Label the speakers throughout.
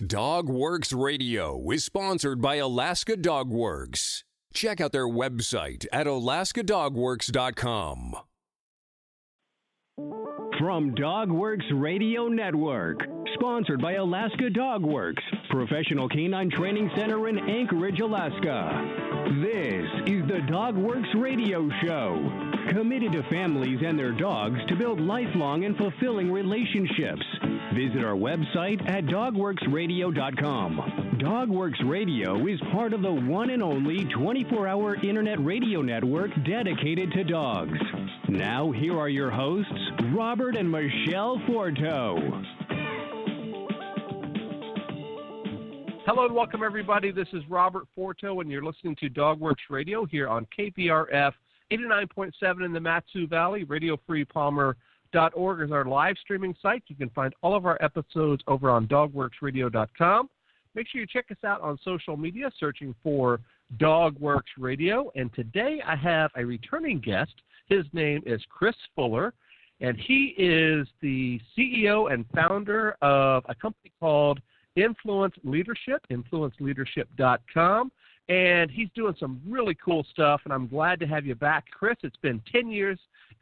Speaker 1: DogWorks Radio is sponsored by Alaska Dog Works. Check out their website at alaskadogworks.com.
Speaker 2: From DogWorks Radio Network, sponsored by Alaska Dog Works, professional canine training center in Anchorage, Alaska. This is the DogWorks Radio Show, committed to families and their dogs to build lifelong and fulfilling relationships. Visit our website at dogworksradio.com. DogWorks Radio is part of the one and only 24-hour internet radio network dedicated to dogs. Now, here are your hosts, Robert and Michelle Forto.
Speaker 3: Hello and welcome, everybody. This is Robert Forto, and you're listening to DogWorks Radio here on KPRF 89.7 in the Mat-Su Valley. RadioFreePalmer.org is our live streaming site. You can find all of our episodes over on dogworksradio.com. Make sure you check us out on social media, searching for DogWorks Radio. And today I have a returning guest. His name is Chris Fuller, and he is the CEO and founder of a company called Influence Leadership, influenceleadership.com. And he's doing some really cool stuff, and I'm glad to have you back, Chris. It's been 10 years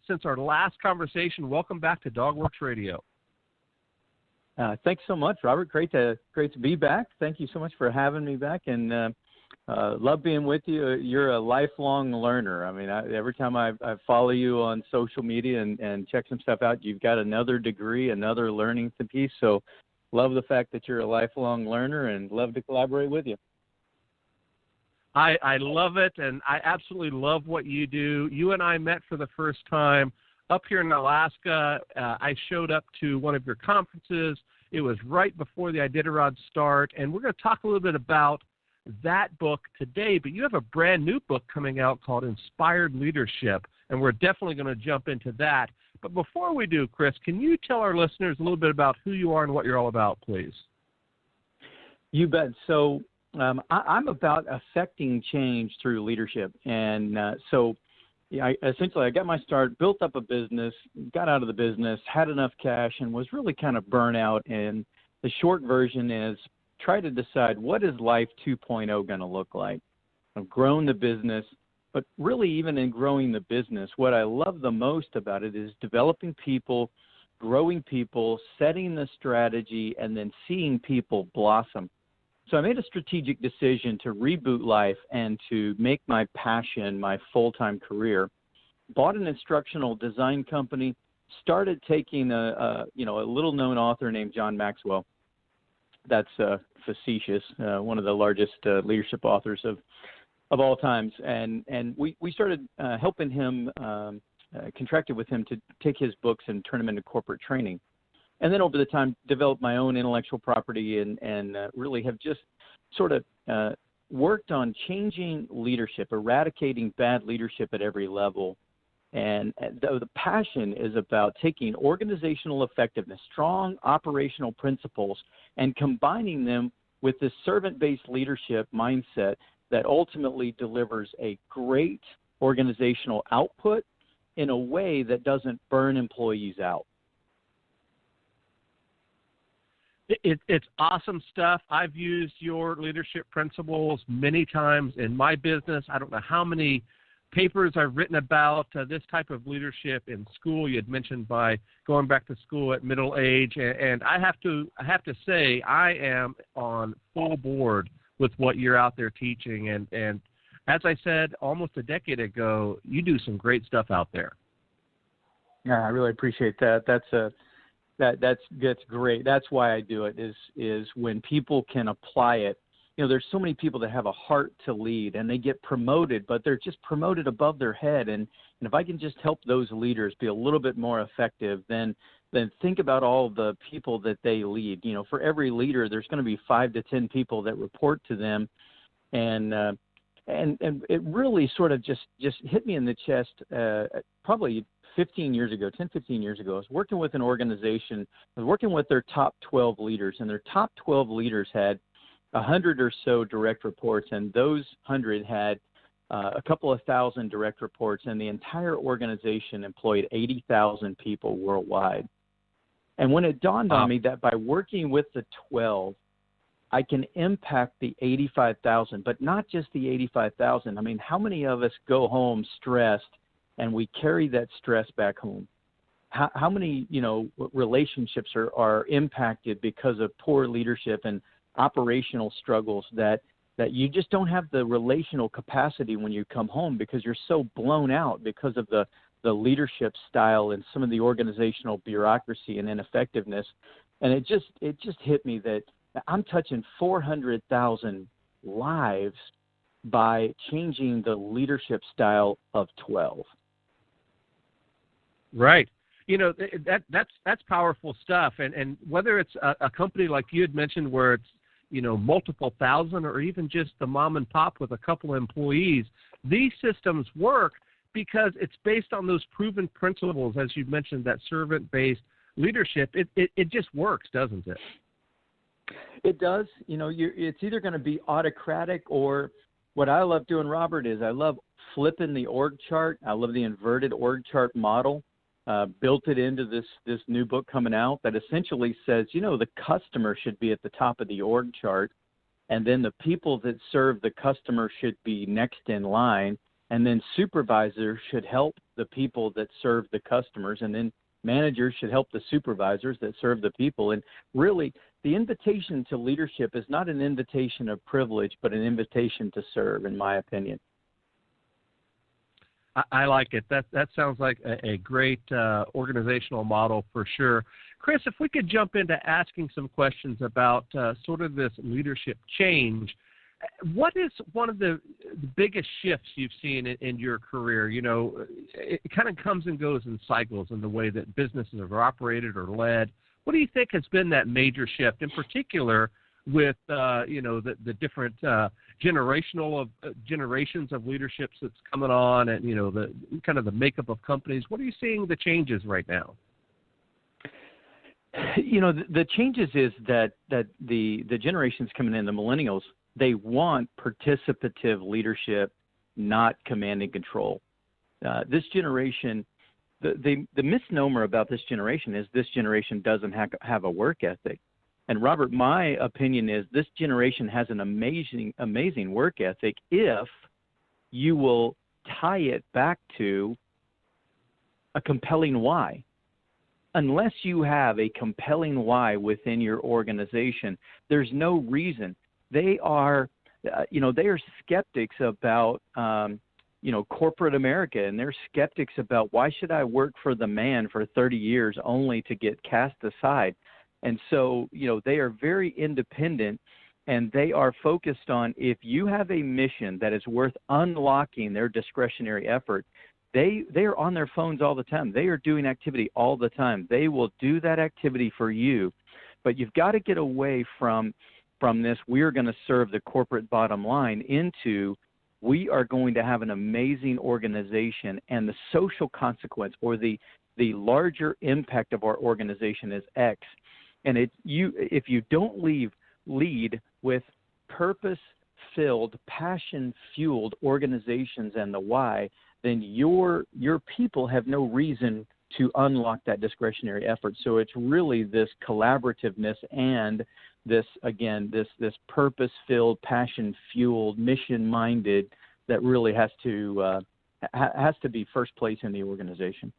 Speaker 3: since our last conversation. Welcome back to DogWorks Radio.
Speaker 4: Thanks so much, Robert. Great to be back. Thank you so much for having me back, and love being with you. You're a lifelong learner. I mean, every time I follow you on social media and check some stuff out, you've got another degree, another learning piece. So love the fact that you're a lifelong learner and love to collaborate with you.
Speaker 3: I love it, and I absolutely love what you do. You and I met for the first time up here in Alaska. I showed up to one of your conferences. It was right before the Iditarod start, and we're going to talk a little bit about that book today, but you have a brand new book coming out called Inspired Leadership, and we're definitely going to jump into that. But before we do, Chris, can you tell our listeners a little bit about who you are and what you're all about, please?
Speaker 4: You bet. So I'm about affecting change through leadership. And I got my start, built up a business, got out of the business, had enough cash, and was really kind of burnt out. And the short version is try to decide, what is life 2.0 going to look like? I've grown the business, but really even in growing the business, what I love the most about it is developing people, growing people, setting the strategy, and then seeing people blossom. So I made a strategic decision to reboot life and to make my passion my full-time career. Bought an instructional design company, started taking a little-known author named John Maxwell. That's facetious, one of the largest leadership authors of all times. And we started helping him, contracted with him to take his books and turn them into corporate training. And then over the time, developed my own intellectual property and really have just sort of worked on changing leadership, eradicating bad leadership at every level. And the passion is about taking organizational effectiveness, strong operational principles, and combining them with this servant-based leadership mindset that ultimately delivers a great organizational output in a way that doesn't burn employees out.
Speaker 3: It's awesome stuff. I've used your leadership principles many times in my business. I don't know how many papers I've written about this type of leadership in school. You had mentioned by going back to school at middle age, and I have to say I am on full board with what you're out there teaching. And as I said almost a decade ago, you do some great stuff out there.
Speaker 4: Yeah, I really appreciate that. That's great. That's why I do it is when people can apply it. You know, there's so many people that have a heart to lead and they get promoted, but they're just promoted above their head. And if I can just help those leaders be a little bit more effective, then think about all the people that they lead. You know, for every leader, there's going to be 5 to 10 people that report to them. And it really sort of just hit me in the chest probably 15 years ago, 10, 15 years ago. I was working with an organization. I was working with their top 12 leaders, and their top 12 leaders had 100 or so direct reports, and those 100 had a couple of thousand direct reports, and the entire organization employed 80,000 people worldwide. And when it dawned on me that by working with the 12, I can impact the 85,000, but not just the 85,000. I mean, how many of us go home stressed and we carry that stress back home? How many, relationships are impacted because of poor leadership and operational struggles that you just don't have the relational capacity when you come home because you're so blown out because of the leadership style and some of the organizational bureaucracy and ineffectiveness. And it just hit me that I'm touching 400,000 lives by changing the leadership style of 12.
Speaker 3: Right. That's powerful stuff. And whether it's a company like you had mentioned where it's, multiple thousand or even just the mom and pop with a couple of employees, these systems work because it's based on those proven principles, as you mentioned, that servant-based leadership. It just works, doesn't it?
Speaker 4: It does. It's either going to be autocratic or what I love doing, Robert, is I love flipping the org chart. I love the inverted org chart model. Built it into this new book coming out that essentially says, the customer should be at the top of the org chart, and then the people that serve the customer should be next in line, and then supervisors should help the people that serve the customers, and then managers should help the supervisors that serve the people. And really, the invitation to leadership is not an invitation of privilege, but an invitation to serve, in my opinion.
Speaker 3: I like it. That sounds like a great organizational model for sure. Chris, if we could jump into asking some questions about sort of this leadership change, what is one of the biggest shifts you've seen in your career? It kind of comes and goes in cycles in the way that businesses are operated or led. What do you think has been that major shift, in particular with the different generations of leaderships that's coming on, and the kind of the makeup of companies? What are you seeing the changes right now?
Speaker 4: The changes is that the generations coming in, the millennials, they want participative leadership, not command and control. This generation, the misnomer about this generation is this generation doesn't have a work ethic. And Robert, my opinion is this generation has an amazing work ethic if you will tie it back to a compelling why. Unless you have a compelling why within your organization, there's no reason. They are skeptics about, corporate America, and they're skeptics about why should I work for the man for 30 years only to get cast aside. And so, they are very independent, and they are focused on if you have a mission that is worth unlocking their discretionary effort, they are on their phones all the time. They are doing activity all the time. They will do that activity for you. But you've got to get away from this, we're going to serve the corporate bottom line, into we are going to have an amazing organization, and the social consequence or the larger impact of our organization is X. And if you don't lead with purpose-filled, passion-fueled organizations and the why, then your people have no reason to unlock that discretionary effort. So it's really this collaborativeness and this purpose-filled, passion-fueled, mission-minded that really has to be first place in the organization.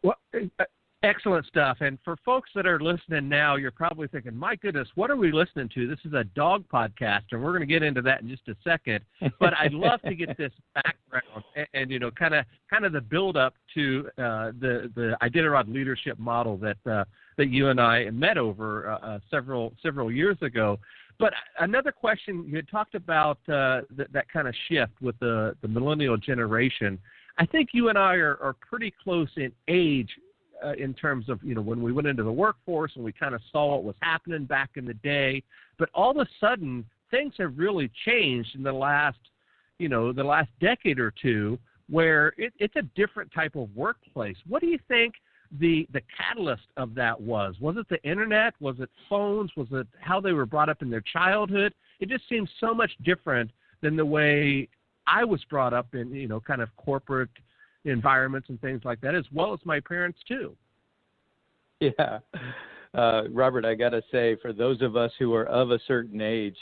Speaker 3: Well, excellent stuff. And for folks that are listening now, you're probably thinking, my goodness, what are we listening to? This is a dog podcast, and we're going to get into that in just a second. But I'd love to get this background and kind of the build-up to the Iditarod leadership model that you and I met over several years ago. But another question, you had talked about that kind of shift with the millennial generation. I think you and I are pretty close in age in terms of, when we went into the workforce and we kind of saw what was happening back in the day. But all of a sudden, things have really changed in the last decade or two, where it's a different type of workplace. What do you think the catalyst of that was? Was it the internet? Was it phones? Was it how they were brought up in their childhood? It just seems so much different than the way I was brought up in, kind of corporate environments and things like that, as well as my parents too.
Speaker 4: Yeah. Robert, I got to say, for those of us who are of a certain age,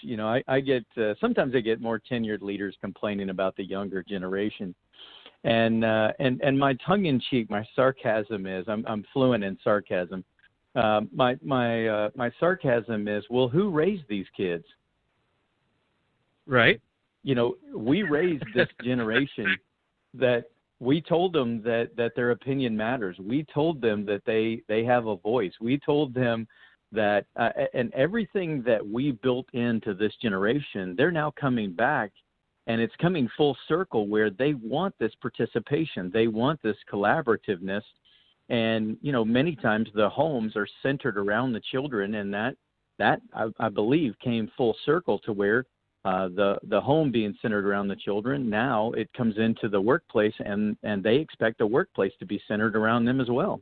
Speaker 4: I get sometimes I get more tenured leaders complaining about the younger generation, and my tongue in cheek, my sarcasm is I'm fluent in sarcasm. My sarcasm is, well, who raised these kids?
Speaker 3: Right.
Speaker 4: We raised this generation that we told them that their opinion matters. We told them that they have a voice. We told them that, and everything that we built into this generation, they're now coming back, and it's coming full circle where they want this participation. They want this collaborativeness. And, many times the homes are centered around the children, and that I believe came full circle to where the home being centered around the children, now it comes into the workplace, and they expect the workplace to be centered around them as well.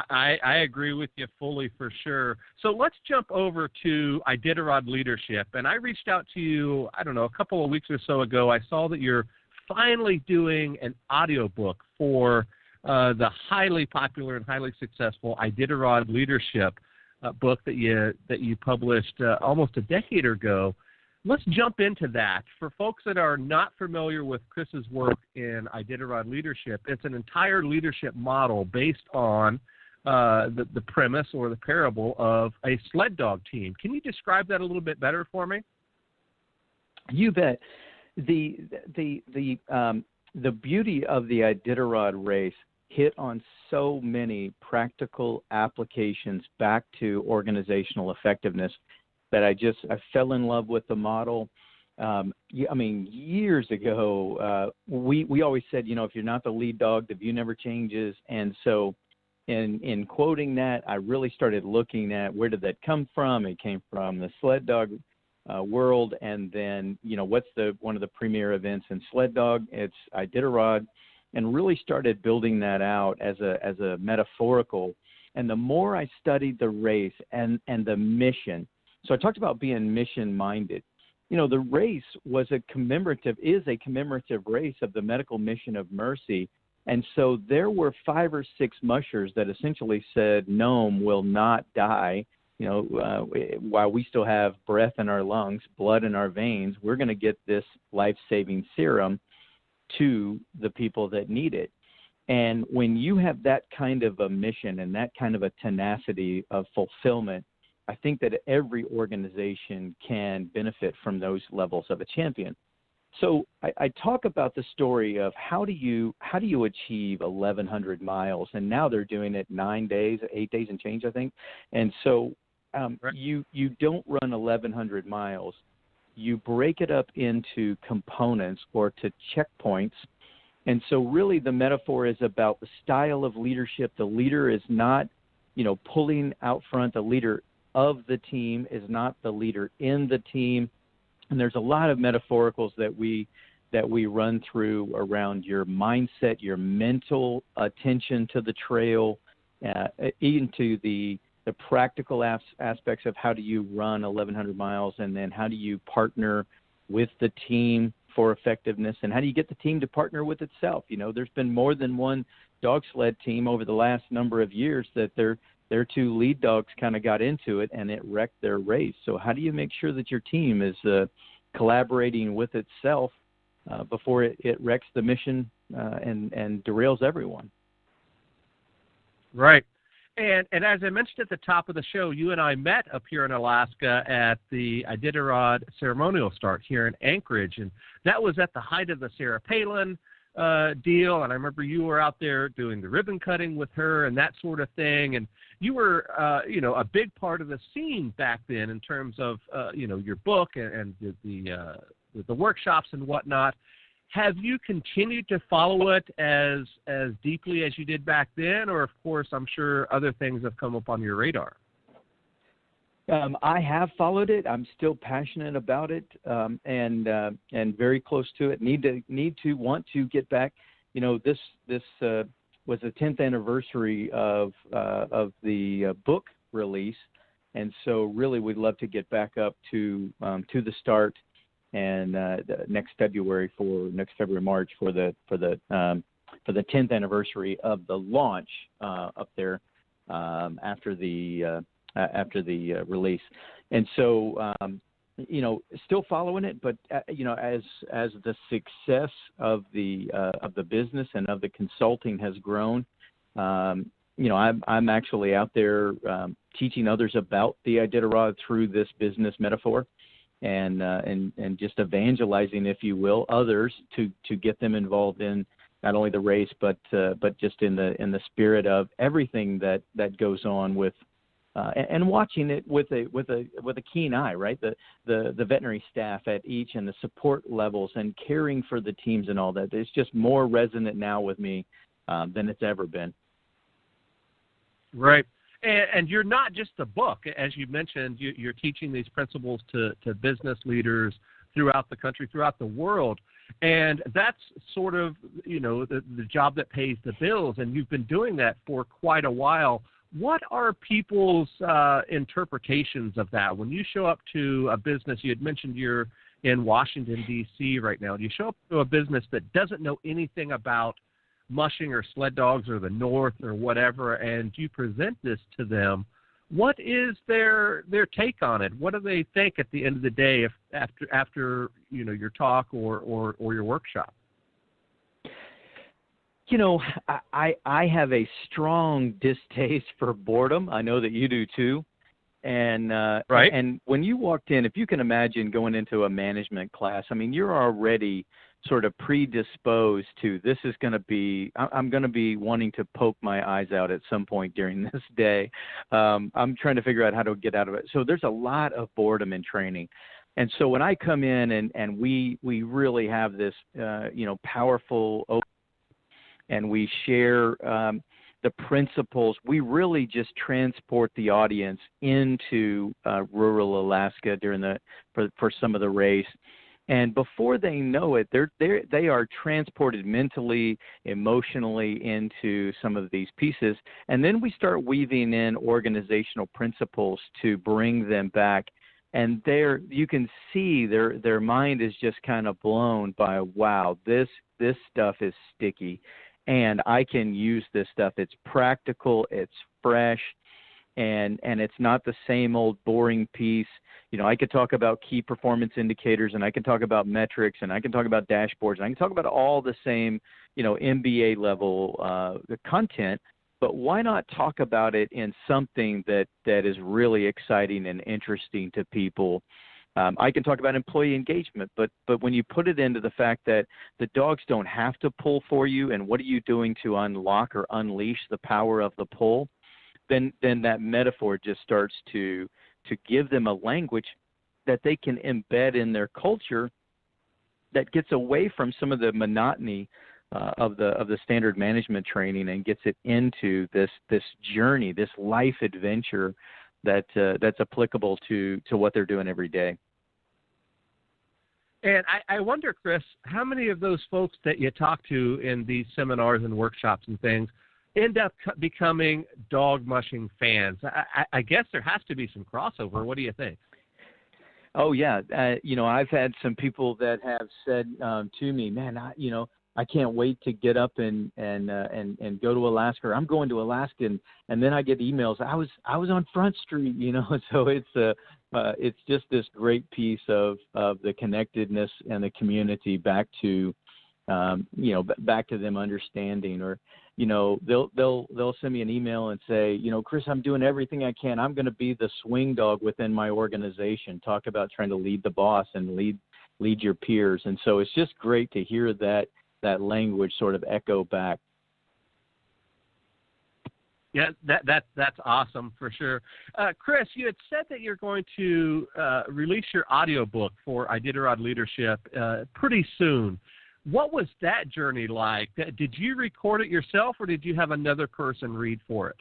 Speaker 3: I agree with you fully, for sure. So let's jump over to Iditarod Leadership. And I reached out to you, I don't know, a couple of weeks or so ago. I saw that you're finally doing an audiobook for the highly popular and highly successful Iditarod Leadership book that you published almost a decade ago. Let's jump into that. For folks that are not familiar with Chris's work in Iditarod Leadership, it's an entire leadership model based on the premise or the parable of a sled dog team. Can you describe that a little bit better for me?
Speaker 4: You bet. The beauty of the Iditarod race hit on so many practical applications back to organizational effectiveness that I fell in love with the model. Years ago, we always said, if you're not the lead dog, the view never changes. And so in quoting that, I really started looking at where did that come from. It came from the sled dog world. And then, what's one of the premier events in sled dog? It's Iditarod. And really started building that out as a metaphorical. And the more I studied the race and the mission, so I talked about being mission-minded. The race is a commemorative race of the medical mission of mercy. And so there were 5 or 6 mushers that essentially said, Nome will not die. While we still have breath in our lungs, blood in our veins, we're going to get this life-saving serum to the people that need it. And when you have that kind of a mission and that kind of a tenacity of fulfillment, I think that every organization can benefit from those levels of a champion. So I talk about the story of how do you achieve 1,100 miles, and now they're doing it 8 days and change, I think. And so right. You don't run 1,100 miles. You break it up into components or to checkpoints. And so really the metaphor is about the style of leadership. The leader is not, pulling out front. The leader of the team is not the leader in the team. And there's a lot of metaphoricals that we run through around your mindset, your mental attention to the trail, into the practical aspects of how do you run 1,100 miles, and then how do you partner with the team for effectiveness, and how do you get the team to partner with itself? There's been more than one dog sled team over the last number of years that their 2 lead dogs kind of got into it and it wrecked their race. So how do you make sure that your team is collaborating with itself before it wrecks the mission and derails everyone?
Speaker 3: Right. And as I mentioned at the top of the show, you and I met up here in Alaska at the Iditarod ceremonial start here in Anchorage, and that was at the height of the Sarah Palin deal. And I remember you were out there doing the ribbon cutting with her and that sort of thing. And you were, a big part of the scene back then in terms of, your book and the workshops and whatnot. Have you continued to follow it as deeply as you did back then, or of course, I'm sure other things have come up on your radar?
Speaker 4: I have followed it. I'm still passionate about it, and very close to it. Want to get back. This was the 10th anniversary of the book release, and so really we'd love to get back up to the start. And next February, March for the 10th anniversary of the launch up there. after the release. And so, still following it, but as the success of the business and of the consulting has grown, I'm actually out there teaching others about the Iditarod through this business metaphor, and just evangelizing, if you will, others to get them involved in not only the race, but just in the spirit of everything that goes on with. And watching it with a keen eye, right? The veterinary staff at each and the support levels and caring for the teams and all that. It's just more resonant now with me than it's ever been.
Speaker 3: Right. And you're not just a book. As you mentioned, you're teaching these principles to business leaders throughout the country, throughout the world. And that's sort of, the job that pays the bills. And you've been doing that for quite a while. What are people's interpretations of that? When you show up to a business, you had mentioned you're in Washington, D.C. right now, and you show up to a business that doesn't know anything about mushing or sled dogs or the North or whatever, and you present this to them, what is their take on it? What do they think at the end of the day after your talk or your workshop?
Speaker 4: I have a strong distaste for boredom. I know that you do too. And
Speaker 3: right.
Speaker 4: And when you walked in, if you can imagine going into a management class, I mean, you're already sort of predisposed to this is going to be. I'm going to be wanting to poke my eyes out at some point during this day. I'm trying to figure out how to get out of it. So there's a lot of boredom in training. And so when I come in and we really have this powerful open, and we share the principles, we really just transport the audience into rural Alaska for some of the race. And before they know it, they are transported mentally, emotionally into some of these pieces. And then we start weaving in organizational principles to bring them back. And there you can see their mind is just kind of blown by, wow, this stuff is sticky. And I can use this stuff. It's practical, it's fresh, and it's not the same old boring piece. I could talk about key performance indicators, and I can talk about metrics, and I can talk about dashboards, and I can talk about all the same, MBA level content. But why not talk about it in something that is really exciting and interesting to people? I can talk about employee engagement, but when you put it into the fact that the dogs don't have to pull for you, and what are you doing to unlock or unleash the power of the pull, then that metaphor just starts to give them a language that they can embed in their culture that gets away from some of the monotony of the standard management training and gets it into this journey, this life adventure that's applicable to what they're doing every day.
Speaker 3: And I wonder, Chris, how many of those folks that you talk to in these seminars and workshops and things end up becoming dog mushing fans? I guess there has to be some crossover. What do you think?
Speaker 4: Oh, yeah. I've had some people that have said to me, man, I can't wait to get up and go to Alaska. Or I'm going to Alaska, and then I get emails. I was on Front Street, So it's just this great piece of the connectedness and the community back to back to them understanding. Or they'll send me an email and say, Chris, I'm doing everything I can. I'm going to be the swing dog within my organization. Talk about trying to lead the boss and lead your peers. And so it's just great to hear that language sort of echo back.
Speaker 3: Yeah, that's awesome for sure. Chris, you had said that you're going to release your audiobook for Iditarod Leadership pretty soon. What was that journey like? Did you record it yourself, or did you have another person read for it?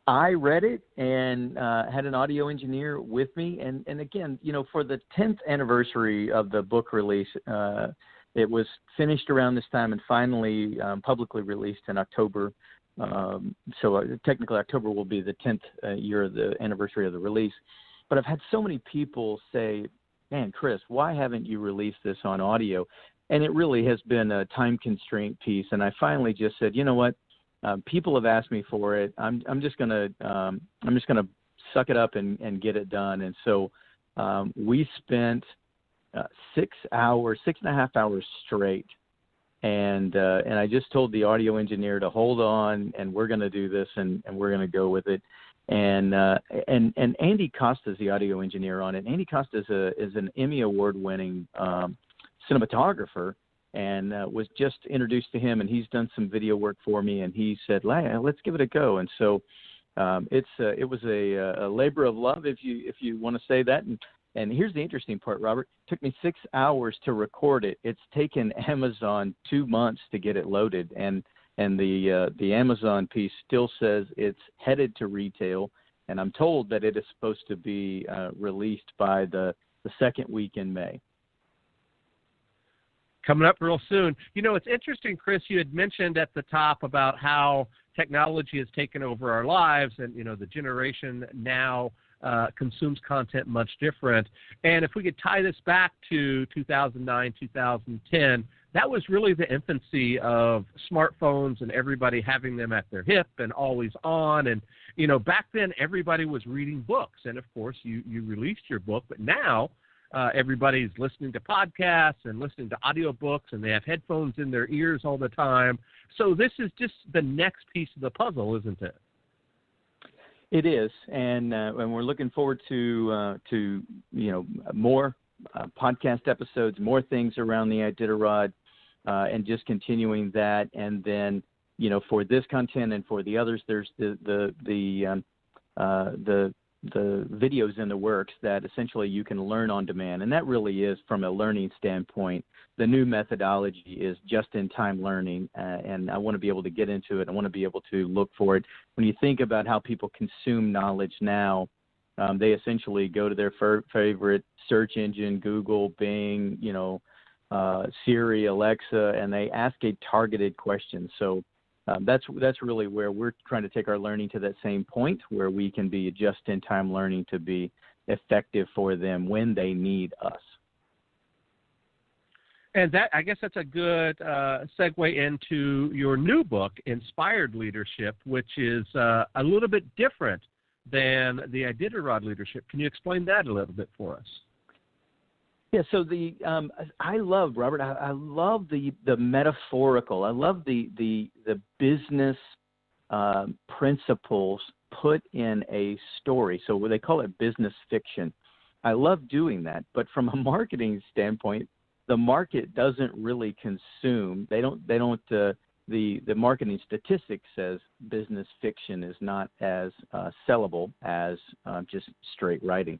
Speaker 4: I read it and had an audio engineer with me. And again, for the 10th anniversary of the book release, it was finished around this time and finally publicly released in October. So technically October will be the 10th year of the anniversary of the release. But I've had so many people say, man, Chris, why haven't you released this on audio? And it really has been a time constraint piece. And I finally just said, you know what? people have asked me for it. I'm just gonna suck it up and get it done. And so we spent 6 and a half hours straight. And I just told the audio engineer to hold on, and we're going to do this, and we're going to go with it. And Andy Costa is the audio engineer on it. Andy Costa is an Emmy Award-winning cinematographer, and was just introduced to him, and he's done some video work for me. And he said, "Let's give it a go." And so it was a labor of love, if you want to say that. And here's the interesting part, Robert. It took me 6 hours to record it. It's taken Amazon 2 months to get it loaded, and the Amazon piece still says it's headed to retail, and I'm told that it is supposed to be released by the second week in May.
Speaker 3: Coming up real soon. You know, it's interesting, Chris, you had mentioned at the top about how technology has taken over our lives, and, you know, the generation now consumes content much different. And if we could tie this back to 2009, 2010, that was really the infancy of smartphones and everybody having them at their hip and always on. And, you know, back then everybody was reading books. And, of course, you released your book. But now everybody's listening to podcasts and listening to audiobooks, and they have headphones in their ears all the time. So this is just the next piece of the puzzle, isn't it?
Speaker 4: It is, and we're looking forward to more podcast episodes, more things around the Iditarod, and just continuing that. And then, you know, for this content and for the others, there's the videos in the works that essentially you can learn on demand, and that really is, from a learning standpoint, the new methodology is just-in-time learning, and I want to be able to get into it. I want to be able to look for it. When you think about how people consume knowledge now, they essentially go to their favorite search engine, Google, Bing, Siri, Alexa, and they ask a targeted question. So that's really where we're trying to take our learning to that same point, where we can be just-in-time learning to be effective for them when they need us.
Speaker 3: And that, I guess that's a good segue into your new book, Inspired Leadership, which is a little bit different than the Iditarod leadership. Can you explain that a little bit for us?
Speaker 4: Yeah, so I love, Robert, I love the metaphorical. I love the business principles put in a story. So they call it business fiction. I love doing that, but from a marketing standpoint, the market doesn't really consume. The marketing statistics says business fiction is not as sellable as just straight writing.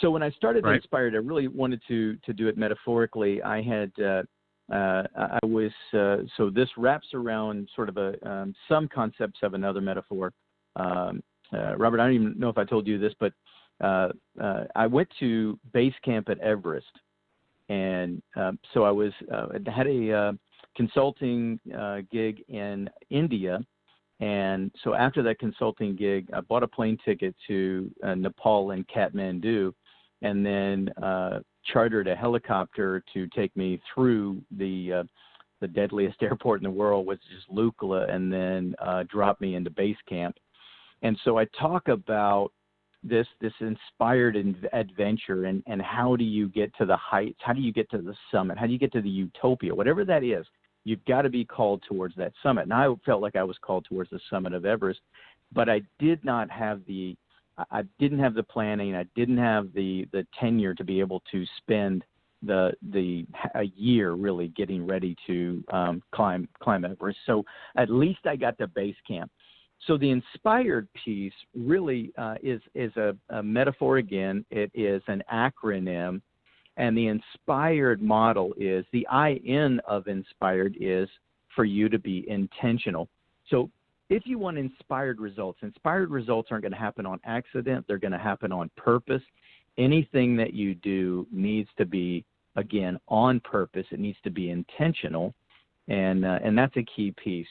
Speaker 4: So when I started Inspired, I really wanted to do it metaphorically. I had so this wraps around sort of some concepts of another metaphor. Robert, I don't even know if I told you this, but I went to base camp at Everest. And so I had a consulting gig in India. And so after that consulting gig, I bought a plane ticket to Nepal and Kathmandu, and then chartered a helicopter to take me through the deadliest airport in the world, which is Lukla, and then drop me into base camp. And so I talk about this inspired adventure, and how do you get to the heights? How do you get to the summit? How do you get to the utopia? Whatever that is, you've got to be called towards that summit. And I felt like I was called towards the summit of Everest, but I didn't have the planning. I didn't have the tenure to be able to spend a year really getting ready to climb Everest. So at least I got to base camp. So the inspired piece really is a metaphor again. It is an acronym, and the inspired model is the IN of inspired is for you to be intentional. So if you want inspired results aren't going to happen on accident. They're going to happen on purpose. Anything that you do needs to be, again, on purpose. It needs to be intentional, and that's a key piece.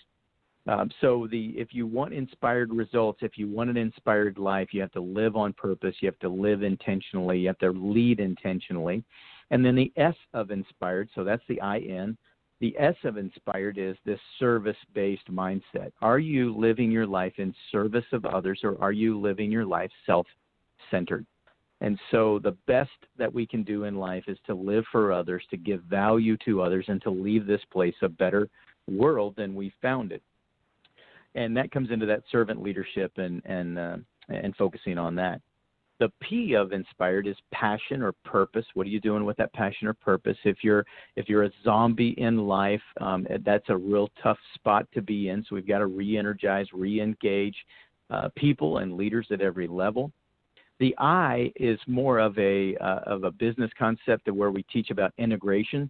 Speaker 4: So if you want inspired results, if you want an inspired life, you have to live on purpose. You have to live intentionally. You have to lead intentionally. And then the S of inspired, so that's the IN, The S of inspired is this service-based mindset. Are you living your life in service of others, or are you living your life self-centered? And so the best that we can do in life is to live for others, to give value to others, and to leave this place a better world than we found it. And that comes into that servant leadership and focusing on that. The P of inspired is passion or purpose. What are you doing with that passion or purpose? If you're a zombie in life, that's a real tough spot to be in. So we've got to re-energize, re-engage people and leaders at every level. The I is more of a business concept where we teach about integration,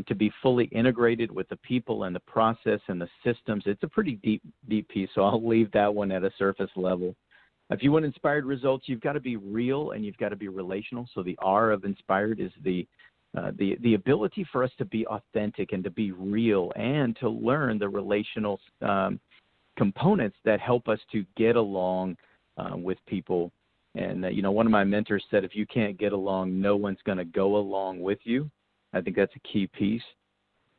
Speaker 4: to be fully integrated with the people and the process and the systems. It's a pretty deep piece, so I'll leave that one at a surface level. If you want inspired results, you've got to be real and you've got to be relational. So the R of inspired is the ability for us to be authentic and to be real and to learn the relational components that help us to get along with people. And, one of my mentors said, if you can't get along, no one's going to go along with you. I think that's a key piece.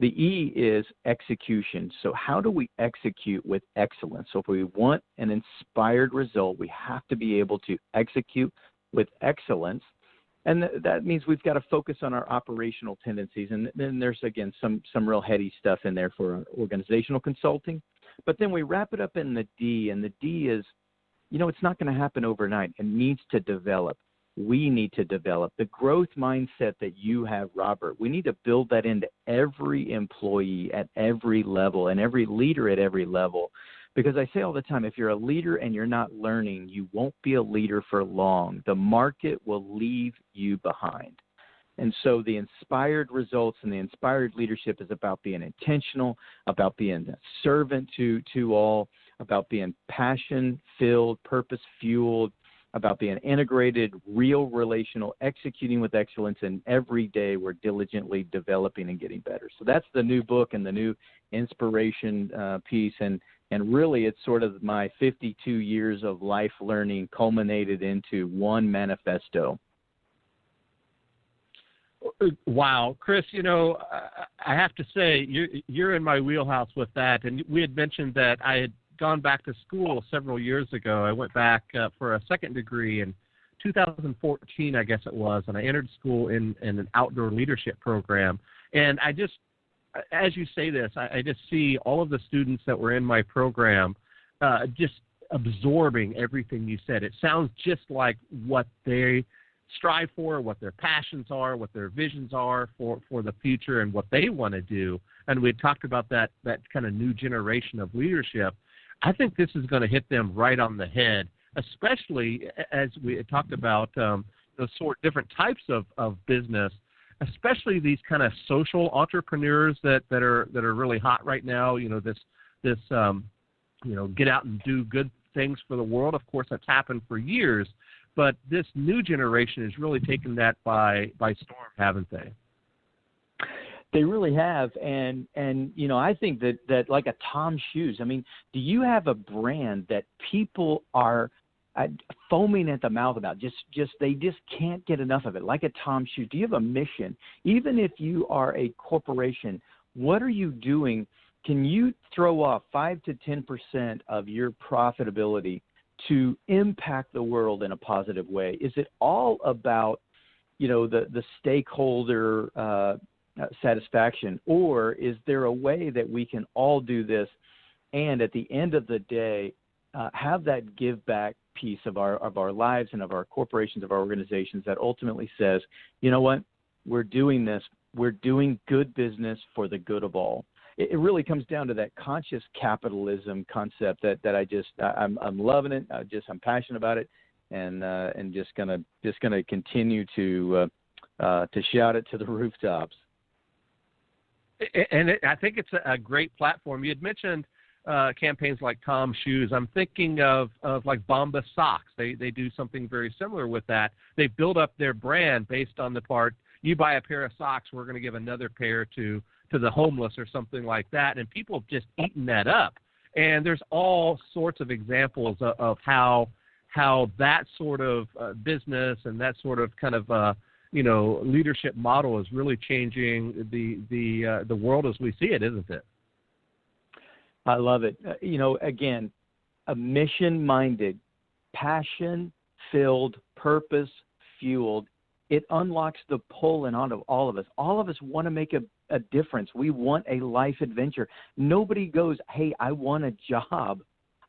Speaker 4: The E is execution. So how do we execute with excellence? So if we want an inspired result, we have to be able to execute with excellence. And that means we've got to focus on our operational tendencies. And then there's, again, some real heady stuff in there for organizational consulting. But then we wrap it up in the D, and the D is, it's not going to happen overnight. It needs to develop. We need to develop the growth mindset that you have, Robert. We need to build that into every employee at every level and every leader at every level. Because I say all the time, if you're a leader and you're not learning, you won't be a leader for long. The market will leave you behind. And so the inspired results and the inspired leadership is about being intentional, about being a servant to all, about being passion-filled, purpose-fueled, about being integrated, real, relational, executing with excellence, and every day we're diligently developing and getting better. So that's the new book and the new inspiration piece, and really it's sort of my 52 years of life learning culminated into one manifesto.
Speaker 3: Wow, Chris, I have to say you're in my wheelhouse with that, and we had mentioned that I had gone back to school several years ago. I went back for a second degree in 2014, I guess it was, and I entered school in an outdoor leadership program. And I just, as you say this, I just see all of the students that were in my program just absorbing everything you said. It sounds just like what they strive for, what their passions are, what their visions are for the future and what they want to do. And we had talked about that kind of new generation of leadership. I think this is going to hit them right on the head, especially as we had talked about the different types of business, especially these kind of social entrepreneurs that are really hot right now. This get out and do good things for the world. Of course, that's happened for years, but this new generation has really taken that by storm, haven't they?
Speaker 4: They really have, and I think that like a Tom Shoes. I mean, do you have a brand that people are foaming at the mouth about? They just can't get enough of it. Like a Tom Shoes. Do you have a mission? Even if you are a corporation, what are you doing? Can you throw off 5 to 10% of your profitability to impact the world in a positive way? Is it all about the stakeholder satisfaction, or is there a way that we can all do this and at the end of the day have that give back piece of our lives and of our corporations, of our organizations, that ultimately says, you know what, we're doing this, we're doing good business for the good of all. It really comes down to that conscious capitalism concept that I'm loving it. I'm passionate about it, and just gonna continue to shout it to the rooftops.
Speaker 3: And I think it's a great platform. You had mentioned campaigns like Tom Shoes. I'm thinking of like Bombas Socks. They do something very similar with that. They build up their brand based on the part, you buy a pair of socks, we're going to give another pair to the homeless or something like that. And people have just eaten that up. And there's all sorts of examples of how that sort of business and that sort of kind of leadership model is really changing the world as we see it, isn't it?
Speaker 4: I love it. Again, a mission-minded, passion-filled, purpose-fueled, it unlocks the pull in on all of us. All of us want to make a difference. We want a life adventure. Nobody goes, hey, I want a job.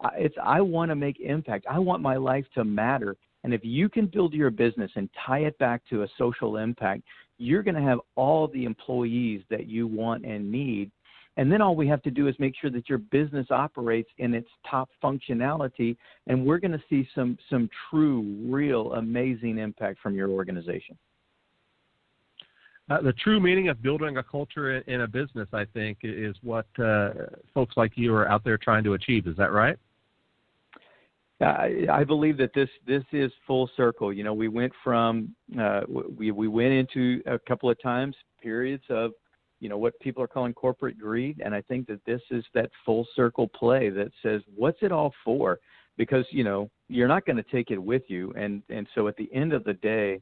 Speaker 4: I want to make impact. I want my life to matter. And if you can build your business and tie it back to a social impact, you're going to have all the employees that you want and need. And then all we have to do is make sure that your business operates in its top functionality, and we're going to see some true, real, amazing impact from your organization.
Speaker 3: The true meaning of building a culture in a business, I think, is what folks like you are out there trying to achieve. Is that right?
Speaker 4: I believe that this is full circle. We went from we went into a couple of times periods of what people are calling corporate greed, and I think that this is that full circle play that says, what's it all for? Because you're not going to take it with you, and so at the end of the day,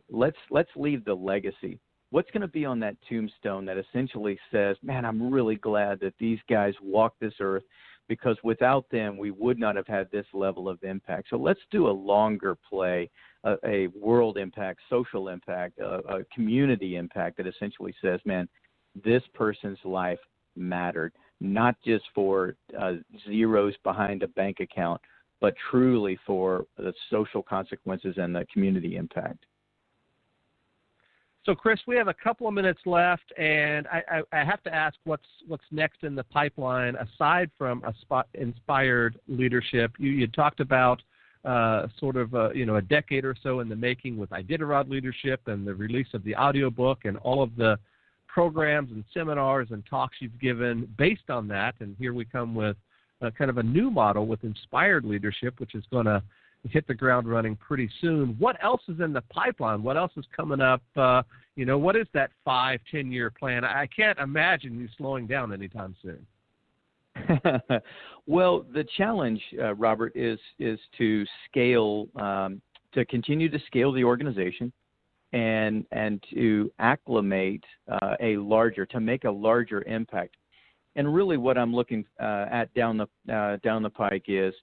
Speaker 4: let's leave the legacy. What's going to be on that tombstone that essentially says, man, I'm really glad that these guys walked this earth, because without them, we would not have had this level of impact. So let's do a longer play, a world impact, social impact, a community impact that essentially says, man, this person's life mattered, not just for zeros behind a bank account, but truly for the social consequences and the community impact.
Speaker 3: So, Chris, we have a couple of minutes left, and I have to ask what's next in the pipeline aside from inspired leadership. You talked about sort of a decade or so in the making with Iditarod Leadership and the release of the audiobook and all of the programs and seminars and talks you've given based on that. And here we come with kind of a new model with Inspired Leadership, which is going to hit the ground running pretty soon. What else is in the pipeline? What else is coming up? What is that 5-10 year plan? I can't imagine you slowing down anytime soon.
Speaker 4: Well, the challenge, Robert, is to scale, to continue to scale the organization, and to acclimate to make a larger impact. And really, what I'm looking at down the pike is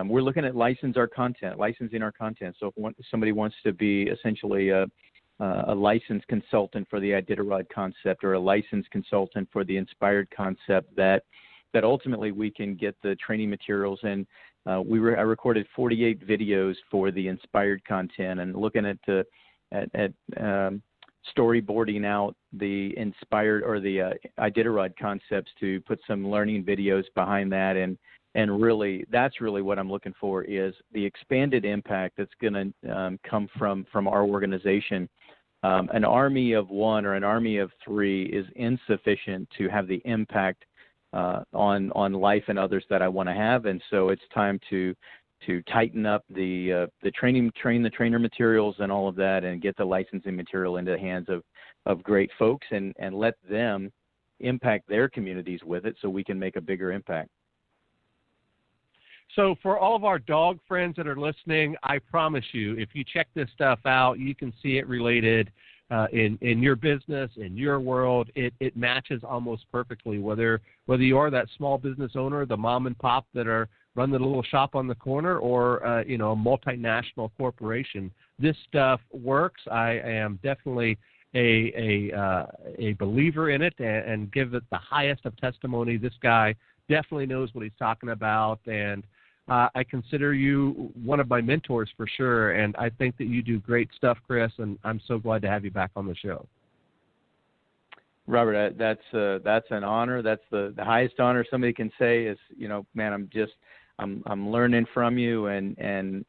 Speaker 4: we're looking at licensing our content. So if somebody wants to be essentially a licensed consultant for the Iditarod concept, or a licensed consultant for the Inspired concept, that ultimately we can get the training materials. And I recorded 48 videos for the Inspired content, and looking at storyboarding out the Inspired or the Iditarod concepts to put some learning videos behind that. And really, that's really what I'm looking for, is the expanded impact that's going to come from our organization. An army of one or an army of three is insufficient to have the impact on life and others that I want to have. And so it's time to tighten up the train the trainer materials and all of that, and get the licensing material into the hands of great folks, and let them impact their communities with it, so we can make a bigger impact.
Speaker 3: So for all of our dog friends that are listening, I promise you, if you check this stuff out, you can see it related in your business, in your world. It matches almost perfectly, whether you are that small business owner, the mom and pop that are running the little shop on the corner, or a multinational corporation. This stuff works. I am definitely a believer in it, and give it the highest of testimony. This guy definitely knows what he's talking about, and I consider you one of my mentors for sure, and I think that you do great stuff, Chris, and I'm so glad to have you back on the show.
Speaker 4: Robert, that's an honor. That's the highest honor somebody can say is, man, I'm learning from you, and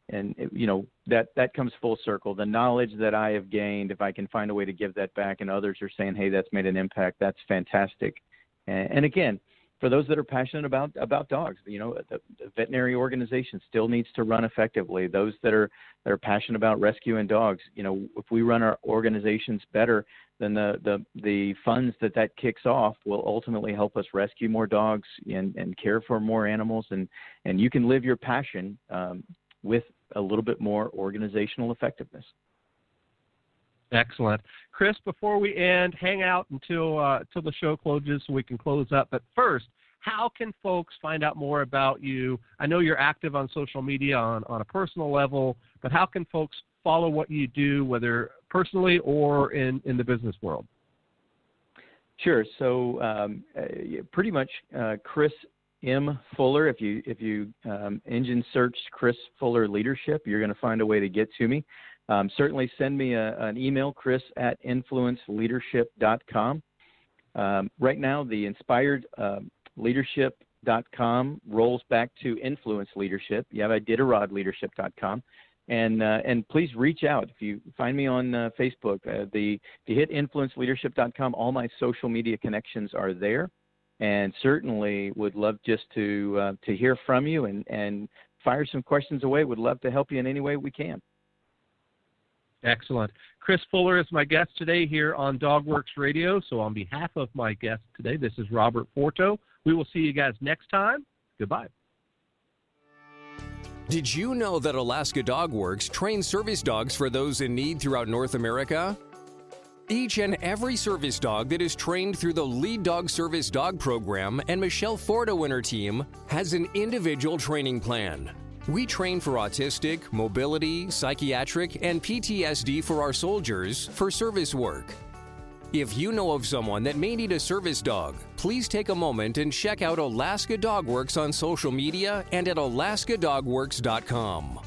Speaker 4: that comes full circle. The knowledge that I have gained, if I can find a way to give that back, and others are saying, hey, that's made an impact, that's fantastic. And again, for those that are passionate about dogs, the veterinary organization still needs to run effectively. Those that are passionate about rescuing dogs, if we run our organizations better, then the funds that kicks off will ultimately help us rescue more dogs and care for more animals, and you can live your passion with a little bit more organizational effectiveness.
Speaker 3: Excellent. Chris, before we end, hang out until the show closes so we can close up. But first, how can folks find out more about you? I know you're active on social media on a personal level, but how can folks follow what you do, whether personally or in the business world?
Speaker 4: Sure. So pretty much Chris M. Fuller. If you engine search Chris Fuller Leadership, you're going to find a way to get to me. Certainly send me an email, chris@influenceleadership.com. Right now, the Inspired Leadership.com rolls back to Influence Leadership. Yeah, Iditarod and please reach out. If you find me on Facebook, if you hit influenceleadership.com, all my social media connections are there, and certainly would love just to hear from you and fire some questions away. Would love to help you in any way we can.
Speaker 3: Excellent. Chris Fuller is my guest today here on DogWorks Radio. So on behalf of my guest today, this is Robert Forto. We will see you guys next time. Goodbye.
Speaker 1: Did you know that Alaska DogWorks trains service dogs for those in need throughout North America? Each and every service dog that is trained through the Lead Dog Service Dog Program and Michelle Forto and her team has an individual training plan. We train for autistic, mobility, psychiatric, and PTSD for our soldiers for service work. If you know of someone that may need a service dog, please take a moment and check out Alaska DogWorks on social media and at alaskadogworks.com.